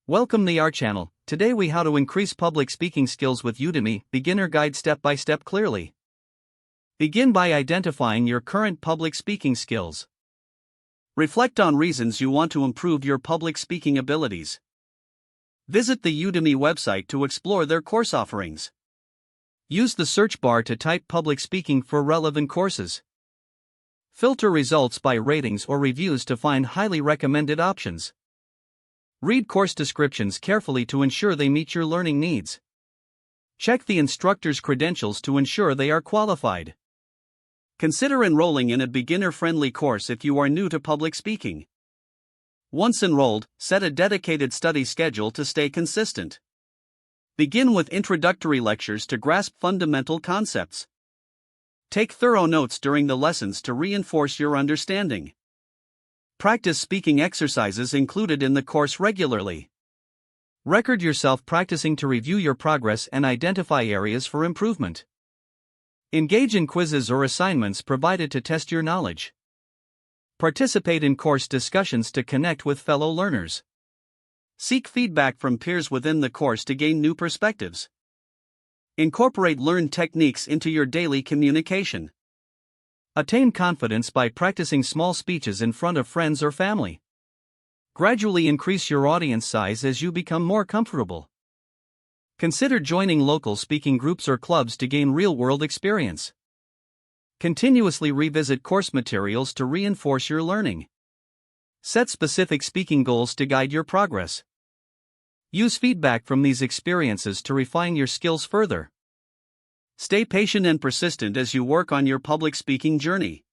Welcome to our channel. Today we how to increase public speaking skills with Udemy, beginner guide step by step clearly. Begin by identifying your current public speaking skills. Reflect on reasons you want to improve your public speaking abilities. Visit the Udemy website to explore their course offerings. Use the search bar to type public speaking for relevant courses. Filter results by ratings or reviews to find highly recommended options. Read course descriptions carefully to ensure they meet your learning needs. Check the instructor's credentials to ensure they are qualified. Consider enrolling in a beginner-friendly course if you are new to public speaking. Once enrolled, set a dedicated study schedule to stay consistent. Begin with introductory lectures to grasp fundamental concepts. Take thorough notes during the lessons to reinforce your understanding. Practice speaking exercises included in the course regularly. Record yourself practicing to review your progress and identify areas for improvement. Engage in quizzes or assignments provided to test your knowledge. Participate in course discussions to connect with fellow learners. Seek feedback from peers within the course to gain new perspectives. Incorporate learned techniques into your daily communication. Attain confidence by practicing small speeches in front of friends or family. Gradually increase your audience size as you become more comfortable. Consider joining local speaking groups or clubs to gain real-world experience. Continuously revisit course materials to reinforce your learning. Set specific speaking goals to guide your progress. Use feedback from these experiences to refine your skills further. Stay patient and persistent as you work on your public speaking journey.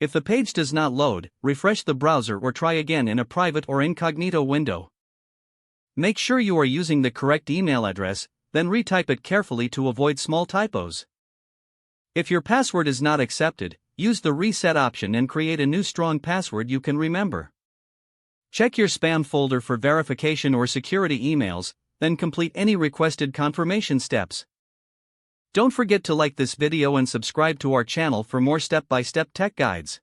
If the page does not load, refresh the browser or try again in a private or incognito window. Make sure you are using the correct email address, then retype it carefully to avoid small typos. If your password is not accepted, use the reset option and create a new strong password you can remember. Check your spam folder for verification or security emails, then complete any requested confirmation steps. Don't forget to like this video and subscribe to our channel for more step-by-step tech guides.